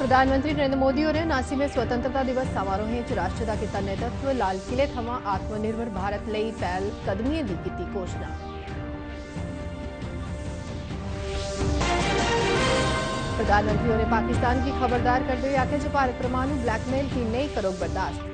प्रधानमंत्री नरेंद्र मोदी और नासी में स्वतंत्रता दिवस समारोह राष्ट्र का किता नेतृत्व लाल किले थमां आत्मनिर्भर भारत लई पहल कदमियों की की घोषणा। प्रधानमंत्री ने पाकिस्तान की खबरदार करते हुए आख्या जो भारत परमाणु ब्लैकमेल की नहीं करोग बर्दाश्त।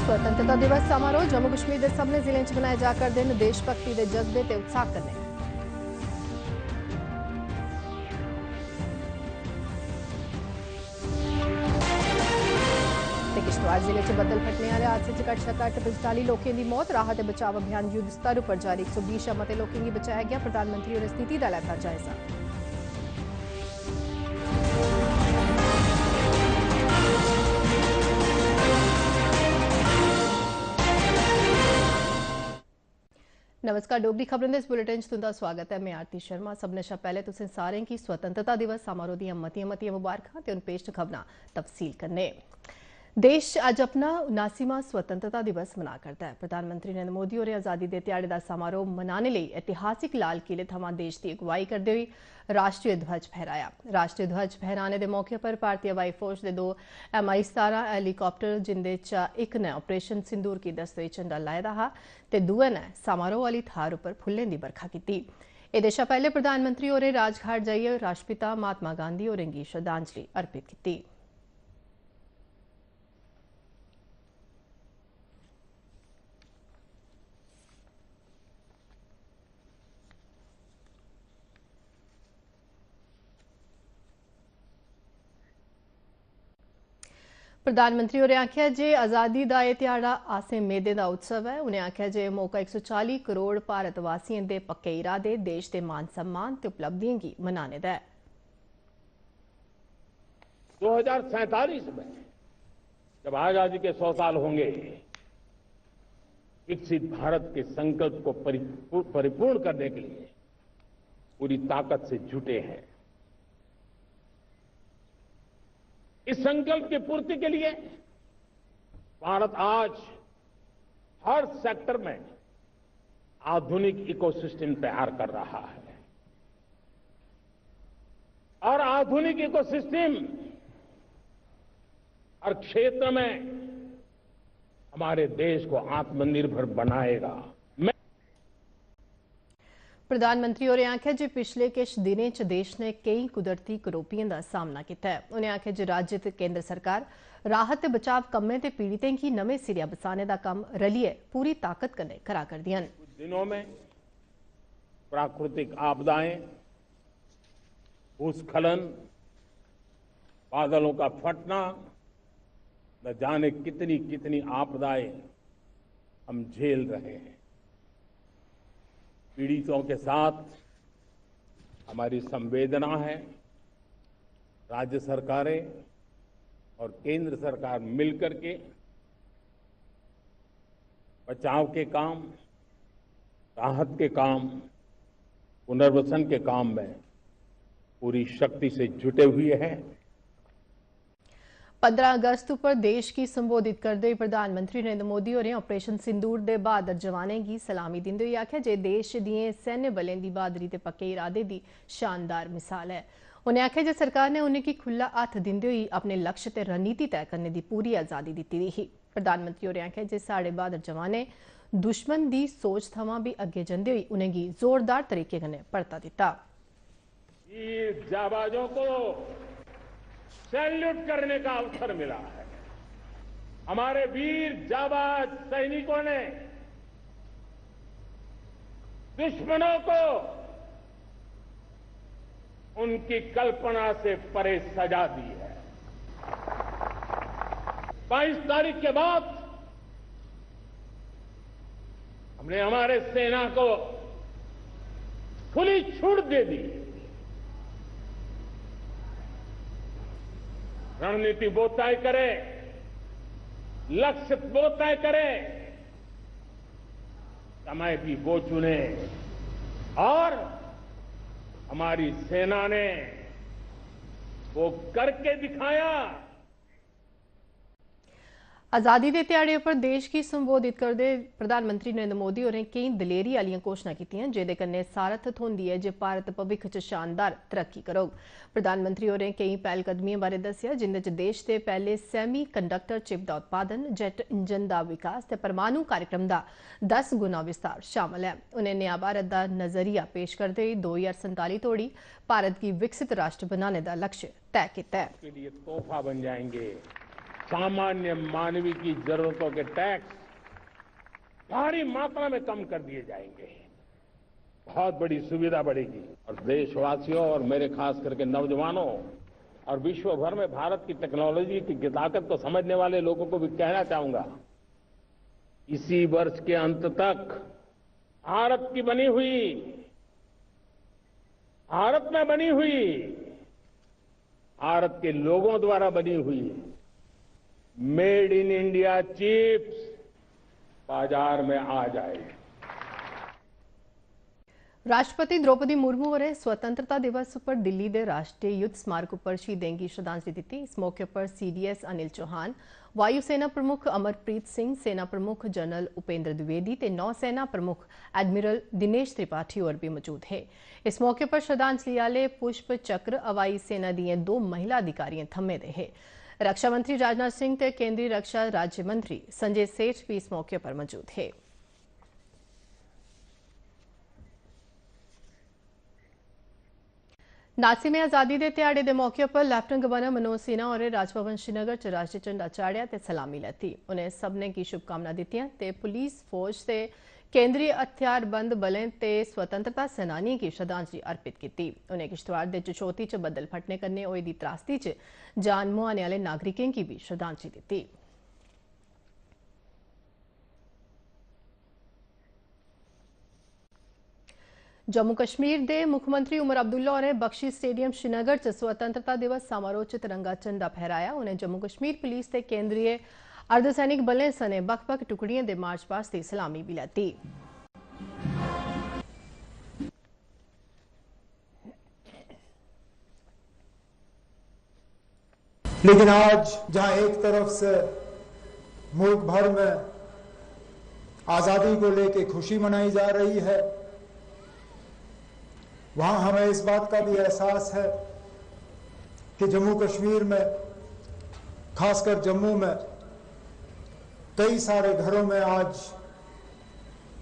स्वतंत्रता दिवस समारोह जम्मू कश्मीर के सबने जिले च मनाए जाकर दिन देशभक्ति के जज्बे ते उत्साह कन्नै। किश्तवाड़ जिले च बदल फटने वाले हादसे च घट्ट शा घट्ट 45 लोगों की मौत। राहत बचाव अभियान युद्ध स्तर पर जारी 120 शा मते लोगों की बचाया गया। प्रधानमंत्री और स्थिति का लैता जायजा। नमस्कार, डोगरी खबरें इस बुलेटिन तुंदा स्वागत है। मैं आरती शर्मा। सबने शा पहले तुसें सारें की स्वतंत्रता दिवस समारोह दी मतियां मुबारकां ते हुण पेश खबरां तफसील कन्नै। देश अज अपना 79वां स्वतंत्रता दिवस मना करता है। प्रधानमंत्री नरेंद्र मोदी और आजादी के दिहाड़े का समारोह मनाने लिए ऐतिहासिक लाल किले थमां देश की अगुवाई करते हुए राष्ट्रीय ध्वज फहराया। राष्ट्रीय ध्वज फहराने के मौके पर भारतीय हवाई फौज के 2 MI-17 हैलीकॉप्टर जिंदे चा एक ने ऑपरेशन सिंदूर की दस्ते झंडा लाए दा हा ते दुए ने समारोह वाली थार पर फुल्लें की बरखा की। एह्दे शा पहले प्रधानमंत्री होरें राजघाट जाइए राष्ट्रपिता महात्मा गांधी होरें गी श्रद्धांजलि अर्पित की। प्रधानमंत्री होरें आख्या जे आजादी का यह ध्याड़ा आसें मेदे का उत्सव है। उन्हें आख्या जे मौका 140 करोड़ भारतवासियों के पक्के इरादे देश के मान सम्मान ते उपलब्धियों की मनाने का है। 2047 में जब आजादी के 100 साल होंगे, विकसित भारत के संकल्प को परिपूर्ण करने के लिए पूरी ताकत से जुटे हैं। इस संकल्प की पूर्ति के लिए भारत आज हर सेक्टर में आधुनिक इकोसिस्टम तैयार कर रहा है और आधुनिक इकोसिस्टम हर क्षेत्र में हमारे देश को आत्मनिर्भर बनाएगा। प्रधानमंत्री होरें आख्या जे पिछले किश दिनें च देश ने कई कुदरती करोपियों का सामना किया है। उन्हें आख्या जे राज्य ते केंद्र सरकार राहत ते बचाव कम्में ते पीड़ितें की नमें सिरे बसाने का काम रलिए पूरी ताकत कन्नै करा करदियां। कुछ दिनों में प्राकृतिक आपदाएं, भूस्खलन, बादलों का फटना, न जाने कितनी कितनी आपदाएं हम झेल रहे हैं। पीड़ितों के साथ हमारी संवेदना है। राज्य सरकारें और केंद्र सरकार मिलकर के बचाव के काम, राहत के काम, पुनर्वसन के काम में पूरी शक्ति से जुटे हुए हैं। 15 अगस्त पर देश की संबोधित करते हुए प्रधानमंत्री नरेंद्र मोदी होरें ऑपरेशन सिंदूर दे बहादुर जवानें की सलामी दिंदे हुए आख्या जे देश दिएं सैन्य बलें की बहादुरी ते पक्के इरादे की शानदार मिसाल है। उन्हें आख्या जे सरकार ने उन्हें खुला हथ दिंदे हुए अपने लक्ष्य ते रणनीति तय करने की पूरी आजादी दी थी। प्रधानमंत्री होरें आख्या जे साढ़े बहादुर जवानें दुश्मन की सोच थमां भी अगे जंदे हुए उन्हेंगी जोरदार तरीके कन्नै परता दिता। जाबाजों को सैल्यूट करने का अवसर मिला है। हमारे वीर जाबाज सैनिकों ने दुश्मनों को उनकी कल्पना से परे सजा दी है। 22 तारीख के बाद हमने हमारे सेना को खुली छूट दे दी। रणनीति वो तय करे, लक्ष्य वो तय करे, समय भी वो चुने और हमारी सेना ने वो करके दिखाया। आजादी के ध्याड़े पर देश की संबोधित करते प्रधानमंत्री नरेंद्र मोदी होरें कई दलेरी आलियां घोषणा कीतियां जेदे कन्नै सारत थ्होंदी है जे भारत भविक्ख च शानदार तरक्की करोग। प्रधानमंत्री होरें कई पहलकदमियां बारे दस्सेआ जिंदे च देश दे पहले सैमी कंडक्टर चिप दा उत्पादन, जेट इंजन दा विकास ते परमाणु कार्यक्रम दा 10 गुना विस्तार शामिल है। उन्हें नया भारत दा नजरिया पेश करते हुए 2047 तोड़ी भारत गी विकसित राष्ट्र बनाने दा लक्ष्य तय किया है। के लिए तोहफा बन जाएंगे। सामान्य मानवीय की जरूरतों के टैक्स भारी मात्रा में कम कर दिए जाएंगे। बहुत बड़ी सुविधा बढ़ेगी और देशवासियों और मेरे खास करके नौजवानों और विश्व भर में भारत की टेक्नोलॉजी की ताकत को समझने वाले लोगों को भी कहना चाहूंगा, इसी वर्ष के अंत तक भारत की बनी हुई, भारत में बनी हुई, भारत के लोगों द्वारा बनी हुई मेड इन इंडिया चिप्स बाजार में आ जाएगी। राष्ट्रपति द्रौपदी मुर्मू होरें स्वतंत्रता दिवस पर दिल्ली के राष्ट्रीय युद्ध स्मारक पर शहीदें की श्रद्धांजलि दी। इस मौके पर CDS अनिल चौहान, वायुसेना प्रमुख अमरप्रीत सिंह, सेना प्रमुख जनरल उपेंद्र द्विवेदी ते नौसेना प्रमुख एडमिरल दिनेश त्रिपाठी और भी मौजूद है। इस मौके पर श्रद्धांजलि आले पुष्प चक्र हवाई सेना दियां 2 महिला अधिकारियां थम्मे दे है। रक्षा मंत्री राजनाथ सिंह ते केंद्रीय रक्षा राज्य मंत्री संजय सेठ भी इस मौके पर मौजूद है। नासी में आजादी के ध्याड़े के मौके पर लेफ्टिनेंट गवर्नर मनोज सिन्हा और राजभवन श्रीनगर च राष्ट्रीय झंडा चाढ़िया ते सलामी लैती। उन्हें सबने की शुभकामना दित्तियां ते पुलिस फौज से केंद्रीय हथियारबंद बलें ते स्वतंत्रता सेनानियों की श्रद्धांजलि अर्पित की। उन्हें किश्तवाड़ के चचोती च बदल फटने कन्नै होई दी त्रासदी च जान मुहाने वाले नागरिकों की भी श्रद्धांजलि दी। जम्मू कश्मीर के मुख्यमंत्री उमर अब्दुल्ला होरें बख्शी स्टेडियम श्रीनगर च स्वतंत्रता दिवस समारोह च तिरंगा झंडा फहराया। उन्हें जम्मू कश्मीर पुलिस के केंद्रीय अर्धसैनिक बलें सने बक्ख-बक्ख टुकड़ियों के मार्च पास्ट की सलामी भी लैती। लेकिन आज जहां एक तरफ से मुल्क भर में आजादी को लेकर खुशी मनाई जा रही है, वहां हमें इस बात का भी एहसास है कि जम्मू कश्मीर में, खासकर जम्मू में, कई सारे घरों में आज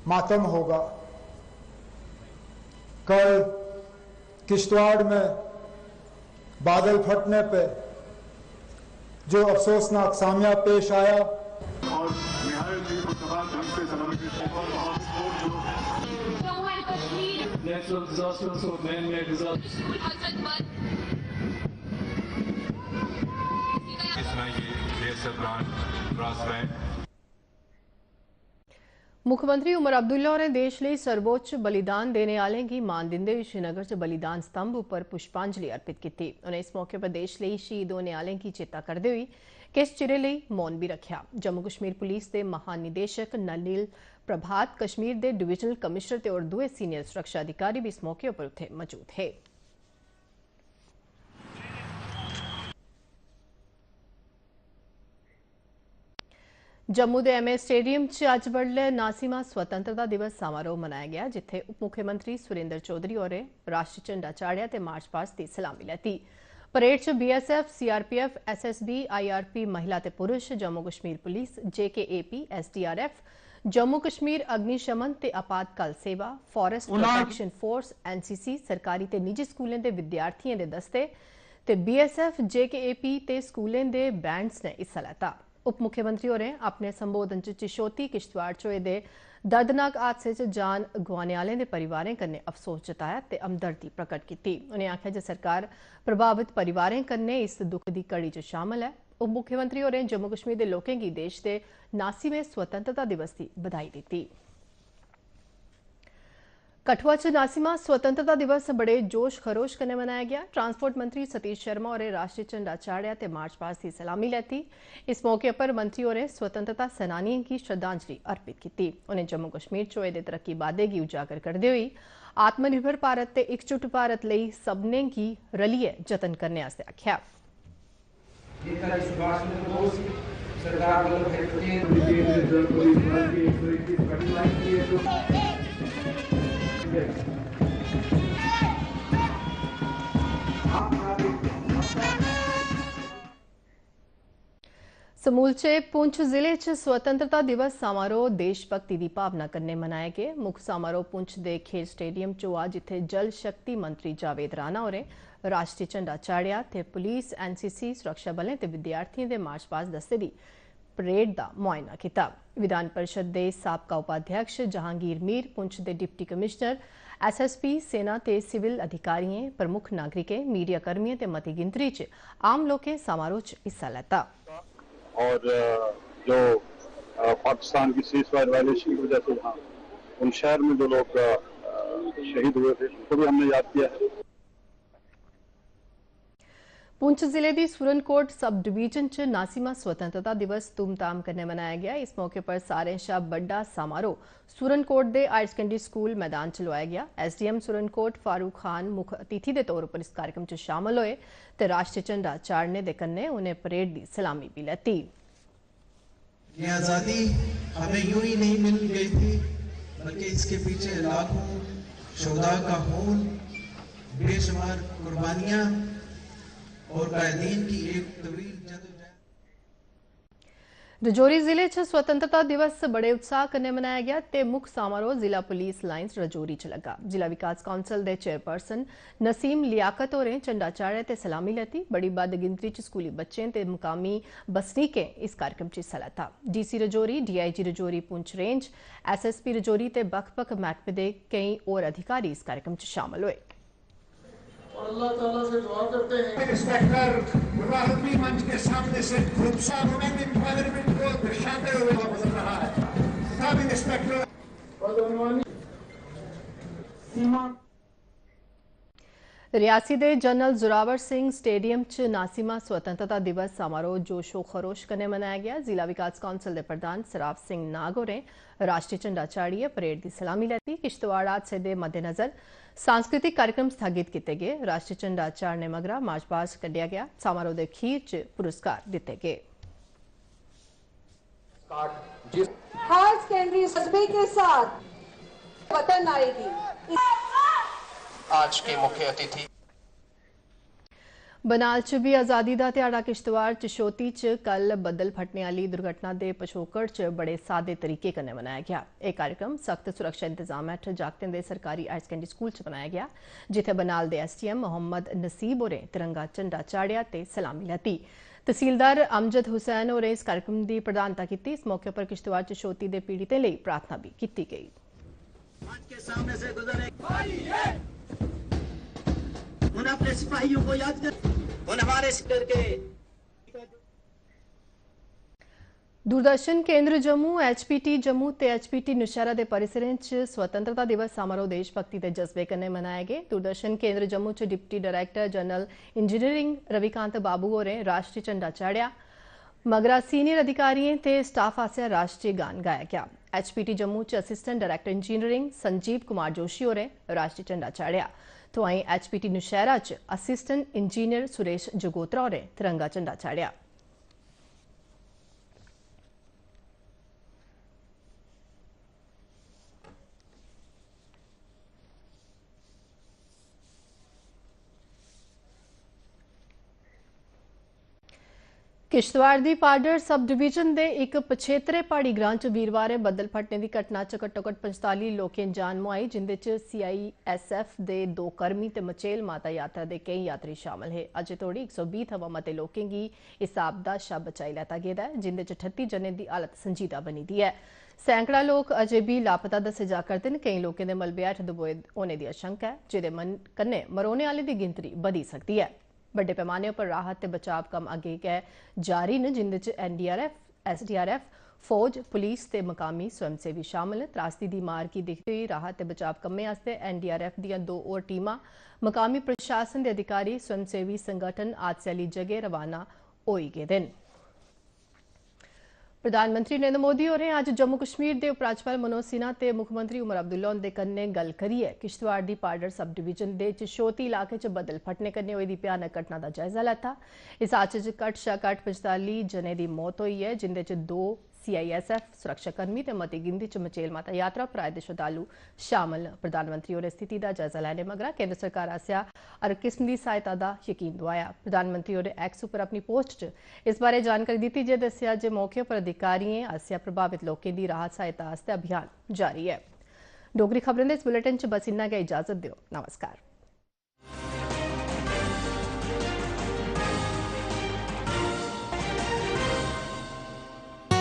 मातम होगा। कल किश्तवाड़ में बादल फटने पे जो अफसोसनाक सामया पेश आया और मुख्यमंत्री उमर अब्दुल्ला होरें देश लिए सर्वोच्च बलिदान देने वाले की मान दिंदे हुए श्रीनगर च बलिदान स्तंभ पर पुष्पांजलि अर्पित की। उन्हें इस मौके पर देश लिए शहीद होने वाले की चेता करते हुए किस चिरे लिए मौन भी रखा। जम्मू कश्मीर पुलिस के महानिदेशक नलिल प्रभात, कश्मीर के डिविजनल कमिश्नर और दुए सीनियर सुरक्षा अधिकारी भी इस मौके पर उत्थे मौजूद है। जम्मू के MS स्टेडियम च अज बडलै नासीमा स्वतंत्रता दिवस समारोह मनाया गया, जिथे उप मुख्यमंत्री सुरेंद्र चौधरी होरें राष्ट्रीय झंडा चाढ़िया ते मार्च पास्ट की सलामी लैती। परेड च BSF, CRPF, SSB, IRP, महिला ते पुरुष, Jammu Kashmir police, JKAP, SDRF, Jammu Kashmir अग्निशमन ते आपातकाल सेवा, फॉरेस्ट प्रोटेक्शन फोर्स, NCC, सरकारी ते निजी स्कूलों के विद्यार्थियों के दस्ते ते BSF, JKAP ते स्कूलों के बैंड्स ने हिस्सा लैता। उप मुख्यमंत्री होरें अपने संबोधन च चिशोती किश्तवाड़ च होए दे दर्दनाक हादसे च जान गवाने वालें दे परिवारें कन्नै अफसोस जताया ते हमदर्दी प्रकट की। उन्हें आख्या जे सरकार प्रभावित परिवारें कन्नै इस दुख दी घड़ी च शामिल है। उप मुख्यमंत्री होरें जम्मू कश्मीर के लोकें की देश के 79वें स्वतंत्रता दिवस की बधाई दी। कठुआ च नासीमा स्वतंत्रता दिवस बड़े जोश खरोश कन्नै मनाया गया। ट्रांसपोर्ट मंत्री सतीश शर्मा होरें राष्ट्रीय झंडा चाढ़िया ते मार्च पास्ट की सलामी लैती। इस मौके पर मंत्री होरें स्वतंत्रता सेनानियों की श्रद्धांजलि अर्पित की। उन्हें जम्मू कश्मीर च होए दे तरक्की बाद्दे गी उजागर करते हुए आत्मनिर्भर भारत ते इकजुट भारत लई सभनें गी रलियै जतन करने आस्तै आख्या। सरकार को रिजर्व पुलिस बल की 121 घटनाएं की है समूलचे पुंछ जिले च स्वतंत्रता दिवस समारोह देशभक्ति की भावना कन्नै मनाए गए। मुख्य समारोह पुंछ के खेल स्टेडियम च हुआ, जिथे जल शक्ति मंत्री जावेद राणा होरें राष्ट्रीय झंडा चाढ़िया ते पुलिस, एनसीसी, सुरक्षा बलें ते विद्यार्थियों के मार्च पास्ट दस्ते की परेड का मुआयना किया। विधान परिषद के साबका उपाध्यक्ष जहांगीर मीर, पुंछ के डिप्टी कमिश्नर, एसएसपी, सेना के सिविल अधिकारियों, प्रमुख नागरिकें, मीडिया कर्मियों ते मती गिनतरी च आम लोकें समारोह च हिस्सा लेता। और जो पाकिस्तान की सीज़फायर वायलेशन की वजह से यहाँ उन शहर में जो लोग शहीद हुए थे उनको भी हमने याद किया है। पुंछ जिले की सुरनकोट सब डिवीजन च 89वां स्वतंत्रता दिवस धूमधाम कन्नै मनाया गया। इस मौके पर सारें शा बड़ा समारोह सुरनकोट के हायर सेकेंडरी स्कूल मैदान च लवाया गया। एसडीएम सुरनकोट फारूक खान मुख अतिथि के तौर पर इस कार्यक्रम च शामिल होए ते राष्ट्रीय झंडा चाढ़ने दे कन्नै उन्हें परेड की सलामी भी लैती। ये आज़ादी हमें यूं ही नहीं मिल गई थी, बल्कि इसके पीछे लाखों शोधा का खून, बेशुमार कुर्बानियां और कायदीन की एक तवील जदोजहद। रजौरी जिले च स्वतंत्रता दिवस बड़े उत्साह कन्नै मनाया गया ते मुख्य समारोह जिला पुलिस लाइन्स रजौरी च लगा। जिला विकास काउंसिल के चेयरपर्सन नसीम लियाकत होरें झंडा चाढ़े ते सलामी लैती। बड़ी बद्द गिनतरी च स्कूली बच्चें ते मुकामी बसनीकें इस कार्यक्रम च हिस्सा लैता। DC Rajouri, DIG Rajouri Poonch range, SSP Rajouri ते बक्ख-बक्ख महकमे दे कई और अधिकारी इस कार्यक्रम च शामिल हुए। और अल्लाह ताला से दुआ करते हैं इंस्पेक्टर मुराहबी मंच के सामने से खुदसा वुमेन एम्पावरमेंट को दर्शाते हुए गुजर रहा है। सब इंस्पेक्टर रियासी दे जनरल जोरावर सिंह स्टेडियम च 89वां स्वतंत्रता दिवस समारोह जोशो खरोश कन्नै मनाया गया। जिला विकास काउंसिल के प्रधान सराफ सिंह नाग होरें राष्ट्रीय झंडा चाढ़िए परेड की सलामी लैती। किश्तवाड़ हादसे के मद्देनजर सांस्कृतिक कार्यक्रम स्थगित किए गए। राष्ट्रीय झंडा चाढ़ने मगरा मार्च पास्ट कड्ढिया गया। समारोह के अखीर च पुरस्कार दिते गए। हायर सेकेंडरी जज्बे के साथ वतन आएगी। आज के मुख्य अतिथि बनाल च भी आज़ादी का ध्याड़ा। किश्तवाड़ चशोती च कल बदल फटने वाली दुर्घटना के पछोकड़ च बड़े सादे तरीके कन्नै मनाया गया। यह कार्यक्रम सख्त सुरक्षा इंतजाम हेठ जागतें दे सरकारी हायर सेकेंडरी स्कूल च मनाया गया, जिथे बनाल दे एसडीएम मोहम्मद नसीब होरें तिरंगा झंडा चाढ़िया ते सलामी लैती। तहसीलदार अमजद हुसैन होरें इस कार्यक्रम की प्रधानता की। इस मौके पर किश्तवाड़ चशोती के पीड़ितें लिए प्रार्थना भी की गई। उन अपने सिपाहियों को याद कर, उन हमारे सिर के। दूरदर्शन केंद्र जम्मू, एचपीटी जम्मू ते एचपीटी नौशहरा के परिसरें च स्वतंत्रता दिवस समारोह देशभक्ति के जज्बे कन्नै मनाए गए। दूरदर्शन केंद्र जम्मू च deputy director general engineering Ravikant Babu होरें राष्ट्रीय झंडा चाढ़िया। मगरा सीनियर अधिकारियों ते स्टाफ आसेआ राष्ट्रीय गान गाया गया। एचपीटी जम्मू च assistant director engineering Sanjeev Kumar Joshi होरें राष्ट्रीय झंडा चाढ़िया। तो वहीं एचपीटी नौशहरा च असिस्टेंट इंजीनियर सुरेश जगोत्रा होरें तिरंगा झंडा चाढ़िया। किश्तवाड़ दी पाडर सब डिवीजन के एक पछेतरे पहाड़ी ग्रां च वीरवारें बदल फटने की घटना च घट्टो-घट्ट 45 लोकें जान मुआई, जिंदे च सीआईएसएफ के 2 कर्मी ते मचेल माता यात्रा के कई यात्री शामिल है। अजे तोड़ी 120 थमां मते लोकें गी इस आपदा शा बचाई लैता गेदा है, जिंदे च 38 जनें दी हालत संजीदा बनी दी है। सैकड़ा लोग अजे भी लापता दस्से जा करदे न। कई लोकें दे मलबे हेठ दबोए होने की आशंका है, जेदे कन्नै मरोने आह्लें दी गिनतरी बधी सकदी है। बड़े पैमाने पर राहत ते बचाव कम अगे गै जारी न, जिंदे च एनडीआरएफ, एसडीआरएफ, फौज, पुलिस ते मकामी स्वयंसेवी शामिल न। त्रासदी दी मार गी दिखदे होई राहत ते बचाव कम्में आस्तै एनडीआरएफ दियां 2 होर टीमां, मकामी प्रशासन दे अधिकारी, स्वयंसेवी संगठन हादसे आह्ली जगह रवाना होई गेदे न। प्रधानमंत्री नरेंद्र मोदी होरें अज्ज जम्मू कश्मीर के उपराज्यपाल मनोज सिन्हा ते मुख्यमंत्री उमर अब्दुल्ला हुंदे कन्नै गल करियै किश्तवाड़ दी पाडर सब डिवीजन दे चशोती इलाके च बदल फटने कन्नै होई दी भयानक घटना दा जायजा लैता। इस हादसे च घट्ट शा घट्ट 45 जने दी मौत हुई है, जिंदे च 2 CISF सुरक्षाकर्मी ते मती गिनती च मचेल माता यात्रा पर आए दे श्रद्धालु शामिल। प्रधानमंत्री होरें स्थिति का जायजा लैने मगरा केंद्र सरकार आसेआ हर किस्म की सहायता का यकीन दोआया। प्रधानमंत्री होरें एक्स उपर अपनी पोस्ट च इस बारे जानकारी दी जे दस्सेआ जे मौके पर अधिकारियों आसेआ प्रभावित लोकें की राहत सहायता आस्तै अभियान जारी है। डोगरी खबरें दे इस बुलेटिन च बस इन्ना गै, इजाजत दिओ, नमस्कार।